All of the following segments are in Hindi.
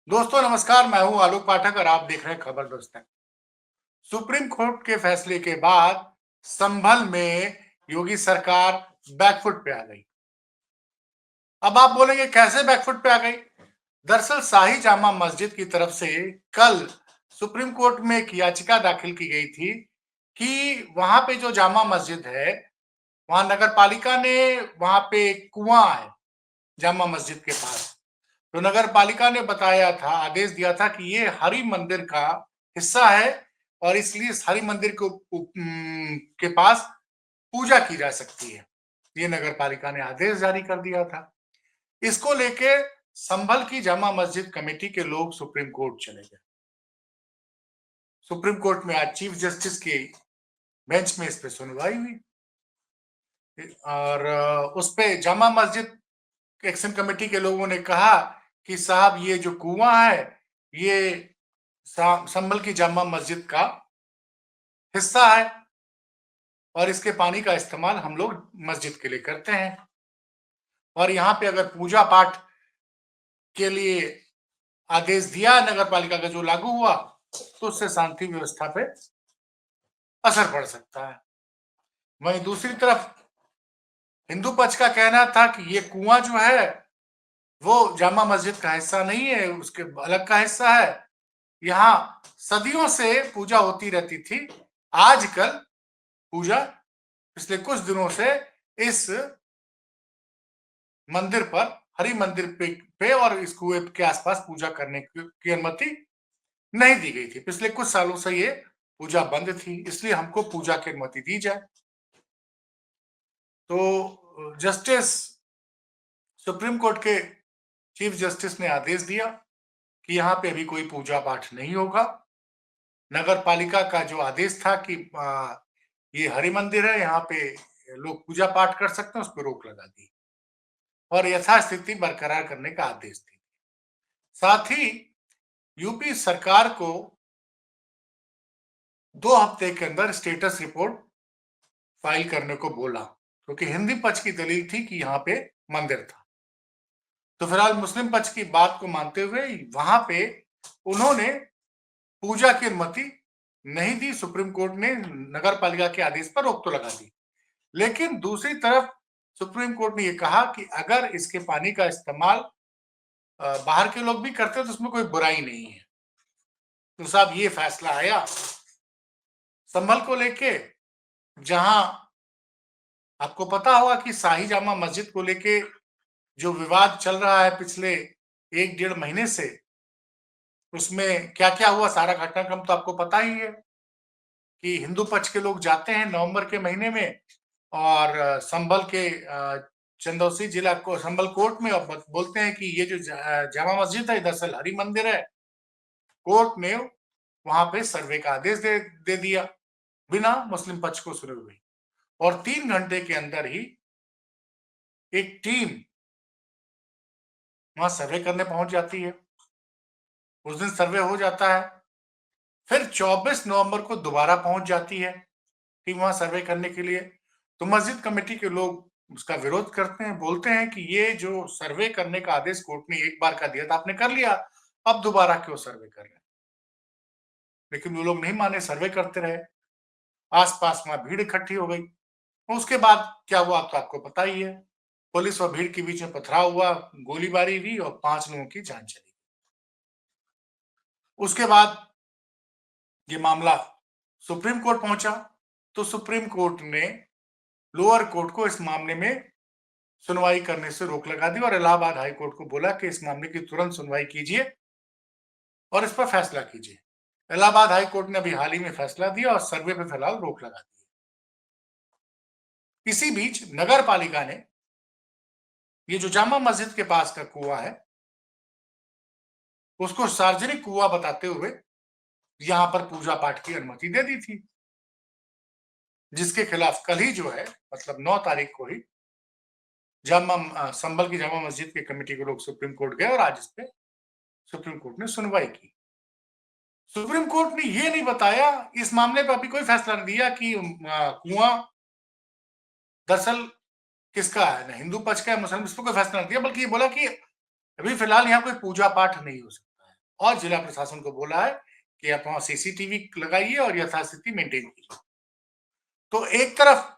दोस्तों नमस्कार, मैं हूं आलोक पाठक और आप देख रहे हैं खबर दोस्त। सुप्रीम कोर्ट के फैसले के बाद संभल में योगी सरकार बैकफुट पे आ गई। अब आप बोलेंगे कैसे बैकफुट पे आ गई? दरअसल शाही जामा मस्जिद की तरफ से कल सुप्रीम कोर्ट में एक याचिका दाखिल की गई थी कि वहां पे जो जामा मस्जिद है, वहां नगर पालिका ने वहां पे एक कुआं है जामा मस्जिद के पास। तो नगर पालिका ने बताया था, आदेश दिया था कि ये हरि मंदिर का हिस्सा है और इसलिए इस हरि मंदिर के पास पूजा की जा सकती है। ये नगर पालिका ने आदेश जारी कर दिया था। इसको लेके संभल की जामा मस्जिद कमेटी के लोग सुप्रीम कोर्ट चले गए। सुप्रीम कोर्ट में आज चीफ जस्टिस की बेंच में इस पे सुनवाई हुई और उस पे जामा मस्जिद एक्शन कमेटी के लोगों ने कहा कि साहब ये जो कुआं है ये संभल की जामा मस्जिद का हिस्सा है और इसके पानी का इस्तेमाल हम लोग मस्जिद के लिए करते हैं और यहाँ पे अगर पूजा पाठ के लिए आदेश दिया नगर पालिका का जो लागू हुआ तो उससे शांति व्यवस्था पे असर पड़ सकता है। वहीं दूसरी तरफ हिंदू पक्ष का कहना था कि ये कुआं जो है वो जामा मस्जिद का हिस्सा नहीं है, उसके अलग का हिस्सा है। यहाँ सदियों से पूजा होती रहती थी। आजकल पूजा पिछले कुछ दिनों से इस मंदिर पर, हरि मंदिर पे और इस कुएं के आसपास पूजा करने की अनुमति नहीं दी गई थी। पिछले कुछ सालों से ये पूजा बंद थी, इसलिए हमको पूजा की अनुमति दी जाए। तो जस्टिस सुप्रीम कोर्ट के चीफ जस्टिस ने आदेश दिया कि यहाँ पे अभी कोई पूजा पाठ नहीं होगा। नगर पालिका का जो आदेश था कि ये हरि मंदिर है, यहाँ पे लोग पूजा पाठ कर सकते हैं, उस पर रोक लगा दी और यथास्थिति बरकरार करने का आदेश दिया। साथ ही यूपी सरकार को 2 हफ्ते के अंदर स्टेटस रिपोर्ट फाइल करने को बोला, क्योंकि हिंदी पक्ष की दलील थी कि यहाँ पे मंदिर था। तो फिलहाल मुस्लिम पक्ष की बात को मानते हुए वहां पे उन्होंने पूजा की अनुमति नहीं दी। सुप्रीम कोर्ट ने नगर पालिका के आदेश पर रोक तो लगा दी, लेकिन दूसरी तरफ सुप्रीम कोर्ट ने यह कहा कि अगर इसके पानी का इस्तेमाल बाहर के लोग भी करते हैं तो उसमें कोई बुराई नहीं है। तो साहब ये फैसला आया संभल को लेके, जहां आपको पता होगा कि शाही जामा मस्जिद को लेके जो विवाद चल रहा है पिछले 1-1.5 महीने से, उसमें क्या क्या हुआ सारा घटनाक्रम तो आपको पता ही है कि हिंदू पक्ष के लोग जाते हैं नवंबर के महीने में और संभल के चंदौसी जिला को संभल कोर्ट में और बोलते हैं कि ये जो जामा मस्जिद है दरअसल हरि मंदिर है। कोर्ट ने वहां पे सर्वे का आदेश दे दिया बिना मुस्लिम पक्ष को सुने हुए, और 3 घंटे के अंदर ही एक टीम वहां सर्वे करने पहुंच जाती है। उस दिन सर्वे हो जाता है, फिर 24 नवंबर को दोबारा पहुंच जाती है टीम वहां सर्वे करने के लिए। तो मस्जिद कमेटी के लोग उसका विरोध करते हैं, बोलते हैं कि ये जो सर्वे करने का आदेश कोर्ट ने एक बार का दिया था आपने कर लिया, अब दोबारा क्यों सर्वे कर रहे हैं? लेकिन वो लोग नहीं माने, सर्वे करते रहे। आसपास वहां भीड़ इकट्ठी हो गई। उसके बाद क्या हुआ तो आपको पता ही है। पुलिस और भीड़ के बीच में पथराव हुआ, गोलीबारी हुई और 5 लोगों की जान चली। उसके बाद ये मामला सुप्रीम कोर्ट पहुंचा, तो सुप्रीम कोर्ट ने लोअर कोर्ट को इस मामले में सुनवाई करने से रोक लगा दी और इलाहाबाद हाई कोर्ट को बोला कि इस मामले की तुरंत सुनवाई कीजिए और इस पर फैसला कीजिए। इलाहाबाद हाई कोर्ट ने अभी हाल ही में फैसला दिया और सर्वे पर फिलहाल रोक लगा दी। इसी बीच नगर पालिका ने ये जो जामा मस्जिद के पास का कुआं है उसको सार्वजनिक कुआं बताते हुए यहां पर पूजा पाठ की अनुमति दे दी थी, जिसके खिलाफ कल ही जो है मतलब 9 तारीख को ही संभल की जामा मस्जिद की कमेटी के लोग सुप्रीम कोर्ट गए और आज इस पे सुप्रीम कोर्ट ने सुनवाई की। सुप्रीम कोर्ट ने ये नहीं बताया, इस मामले पर अभी कोई फैसला नहीं दिया कि कुआं दरअसल किसका है, ना हिंदू पक्ष का है मुसलमान, इस पर कोई फैसला नहीं दिया, बल्कि ये बोला कि अभी फिलहाल यहाँ कोई पूजा पाठ नहीं हो सकता है। और जिला प्रशासन को बोला है कि आप वहां सीसीटीवी लगाइए और यथास्थिति मेंटेन कीजिए। तो एक तरफ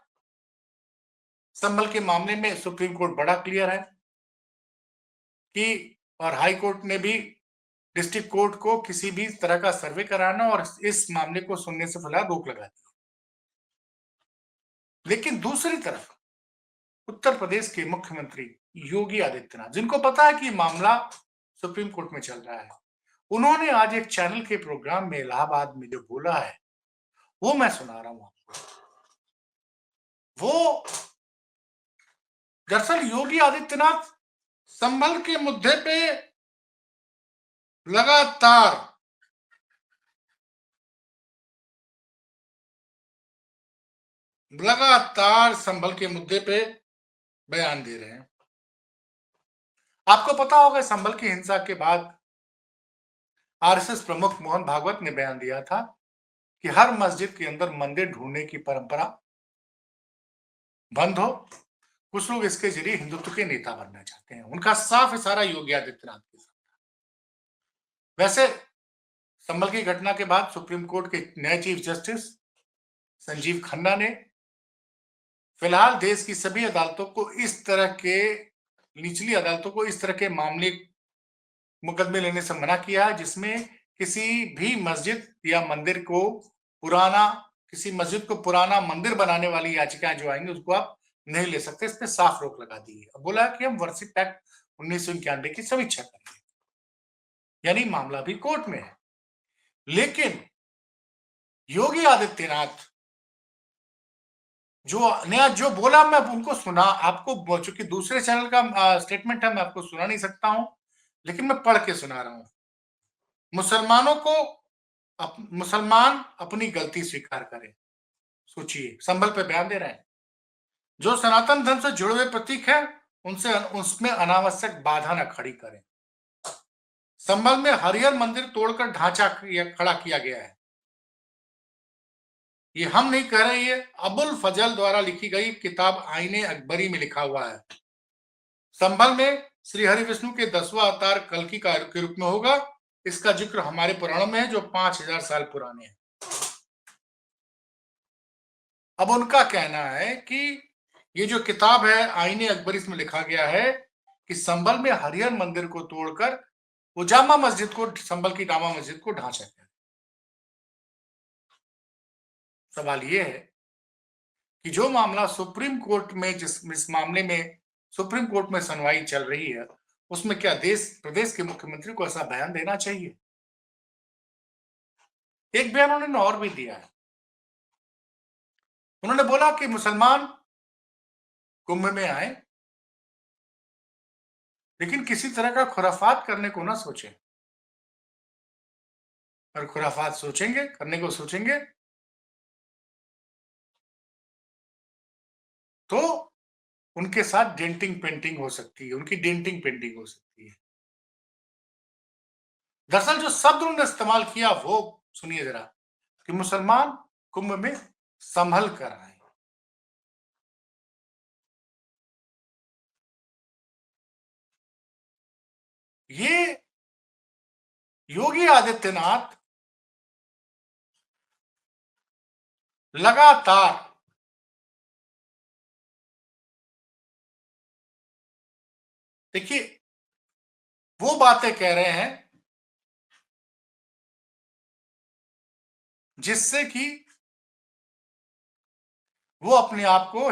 संभल के मामले में सुप्रीम कोर्ट बड़ा क्लियर है कि, और हाई कोर्ट ने भी डिस्ट्रिक्ट कोर्ट को किसी भी तरह का सर्वे कराना और इस मामले को सुनने से फिलहाल रोक लगा दी। लेकिन दूसरी तरफ उत्तर प्रदेश के मुख्यमंत्री योगी आदित्यनाथ, जिनको पता है कि मामला सुप्रीम कोर्ट में चल रहा है, उन्होंने आज एक चैनल के प्रोग्राम में इलाहाबाद में जो बोला है वो मैं सुना रहा हूं आपको। वो दरअसल योगी आदित्यनाथ संभल के मुद्दे पे लगातार संभल के मुद्दे पे बयान दे रहे हैं। आपको पता होगा संभल की हिंसा के बाद आरएसएस प्रमुख मोहन भागवत ने बयान दिया था कि हर मस्जिद के अंदर मंदिर ढूंढने की परंपरा बंद हो। कुछ लोग इसके जरिए हिंदुत्व के नेता बनना चाहते हैं। उनका साफ इशारा योगी आदित्यनाथ के साथ। वैसे संभल की घटना के बाद सुप्रीम कोर्ट के नए चीफ जस्टिस संजीव खन्ना ने फिलहाल देश की सभी अदालतों को इस तरह के, निचली अदालतों को इस तरह के मामले मुकदमे लेने से मना किया है जिसमें किसी भी मस्जिद या मंदिर को किसी मस्जिद को पुराना मंदिर बनाने वाली याचिकाएं जो आएंगी उसको आप नहीं ले सकते। इस पे साफ रोक लगा दी है। बोला कि हम वर्षिप एक्ट 1991 की समीक्षा करेंगे, यानी मामला भी कोर्ट में है। लेकिन योगी आदित्यनाथ जो बोला, मैं उनको सुना आपको, चूंकि दूसरे चैनल का स्टेटमेंट है, मैं आपको सुना नहीं सकता हूं, लेकिन मैं पढ़ के सुना रहा हूं। मुसलमान अपनी गलती स्वीकार करें। सोचिए, संभल पे बयान दे रहे हैं। जो सनातन धर्म से जुड़े हुए प्रतीक है उसमें अनावश्यक बाधा न खड़ी करें। संभल में हरिहर मंदिर तोड़कर ढांचा खड़ा किया गया है। ये हम नहीं कह रहे, ये अबुल फजल द्वारा लिखी गई किताब आईने अकबरी में लिखा हुआ है। संभल में श्री हरि विष्णु के 10वां अवतार कल्कि के रूप में होगा। इसका जिक्र हमारे पुराणों में है जो 5000 साल पुराने हैं। अब उनका कहना है कि ये जो किताब है आईने अकबरी, इसमें लिखा गया है कि संभल में हरिहर मंदिर को तोड़कर वो जामा मस्जिद को, संभल की जामा मस्जिद को ढांचा गया। सवाल ये है कि जो मामला सुप्रीम कोर्ट में, इस मामले में सुप्रीम कोर्ट में सुनवाई चल रही है, उसमें क्या प्रदेश के मुख्यमंत्री को ऐसा बयान देना चाहिए? एक बयान उन्होंने और भी दिया है। उन्होंने बोला कि मुसलमान कुंभ में आए, लेकिन किसी तरह का खुराफात करने को ना सोचें। और खुराफात करने को सोचेंगे तो उनके साथ डेंटिंग पेंटिंग हो सकती है, उनकी डेंटिंग पेंटिंग हो सकती है। दरअसल जो शब्द उन्होंने इस्तेमाल किया वो सुनिए जरा, कि मुसलमान कुंभ में संभल कर आए। ये योगी आदित्यनाथ लगातार देखिए वो बातें कह रहे हैं जिससे कि वो अपने आप को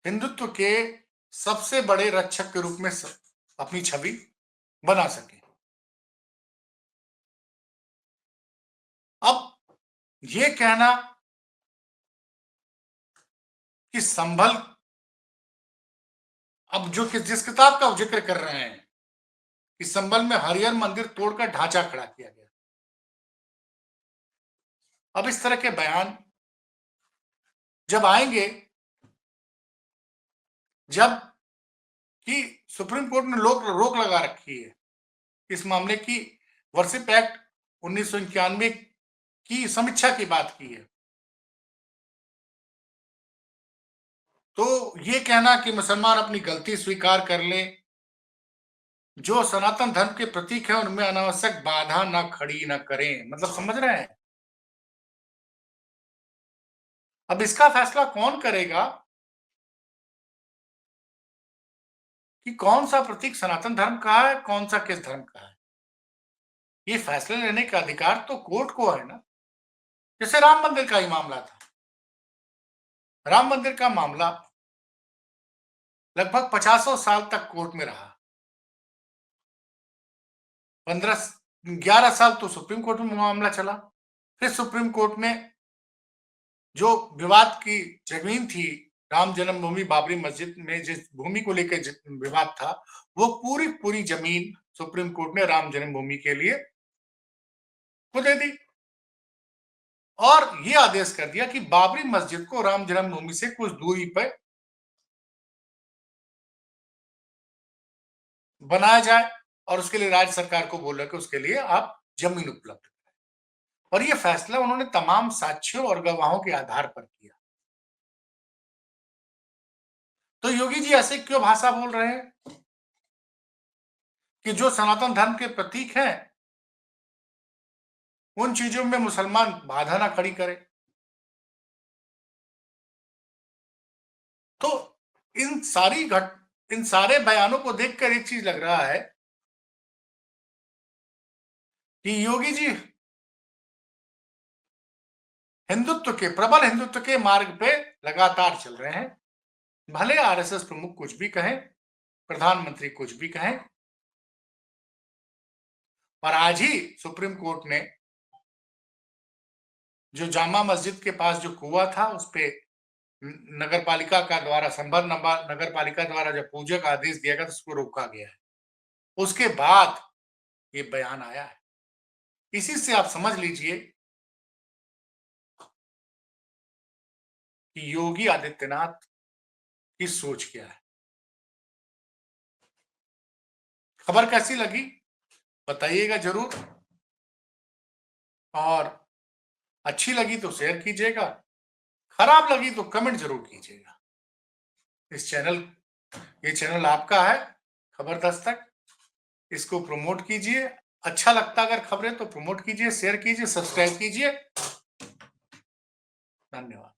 हिंदुत्व के सबसे बड़े रक्षक के रूप में अपनी छवि बना सके। अब ये कहना कि संभल, अब जिस किताब का जिक्र कर रहे हैं कि संभल में हरिहर मंदिर तोड़कर ढांचा खड़ा किया गया। अब इस तरह के बयान जब आएंगे, जब कि सुप्रीम कोर्ट ने रोक लगा रखी है इस मामले की, वर्षिप एक्ट 1991 की समीक्षा की बात की है, तो ये कहना कि मुसलमान अपनी गलती स्वीकार कर ले, जो सनातन धर्म के प्रतीक है उनमें अनावश्यक बाधा न खड़ी न करें। मतलब समझ रहे हैं? अब इसका फैसला कौन करेगा कि कौन सा प्रतीक सनातन धर्म का है, कौन सा किस धर्म का है? ये फैसले लेने का अधिकार तो कोर्ट को है ना। जैसे राम मंदिर का ही मामला था। राम मंदिर का मामला लगभग 50 साल तक कोर्ट में रहा। 11 साल तो सुप्रीम कोर्ट में मामला चला। फिर सुप्रीम कोर्ट में जो विवाद की जमीन थी, राम जन्मभूमि बाबरी मस्जिद में जिस भूमि को लेकर विवाद था, वो पूरी जमीन सुप्रीम कोर्ट ने राम जन्मभूमि के लिए को दे दी और ये आदेश कर दिया कि बाबरी मस्जिद को राम जन्मभूमि से कुछ दूरी पर बनाया जाए और उसके लिए राज्य सरकार को बोला कि उसके लिए आप जमीन उपलब्ध कराएं। और ये फैसला उन्होंने तमाम साक्ष्यों और गवाहों के आधार पर किया। तो योगी जी ऐसे क्यों भाषा बोल रहे हैं कि जो सनातन धर्म के प्रतीक हैं उन चीजों में मुसलमान बाधा ना खड़ी करे? तो इन सारे बयानों को देखकर एक चीज लग रहा है कि योगी जी प्रबल हिंदुत्व के मार्ग पे लगातार चल रहे हैं। भले आरएसएस प्रमुख कुछ भी कहें, प्रधानमंत्री कुछ भी कहें, और आज ही सुप्रीम कोर्ट ने जो जामा मस्जिद के पास जो कुआं था उस पे नगर पालिका द्वारा जब पूजा का आदेश दिया गया तो उसको रोका गया है। उसके बाद ये बयान आया है। इसी से आप समझ लीजिए कि योगी आदित्यनाथ की सोच क्या है। खबर कैसी लगी बताइएगा जरूर, और अच्छी लगी तो शेयर कीजिएगा, खराब लगी तो कमेंट जरूर कीजिएगा। ये चैनल आपका है, खबर दस्तक। इसको प्रमोट कीजिए। अच्छा लगता अगर खबरें तो प्रमोट कीजिए, शेयर कीजिए, सब्सक्राइब कीजिए। धन्यवाद।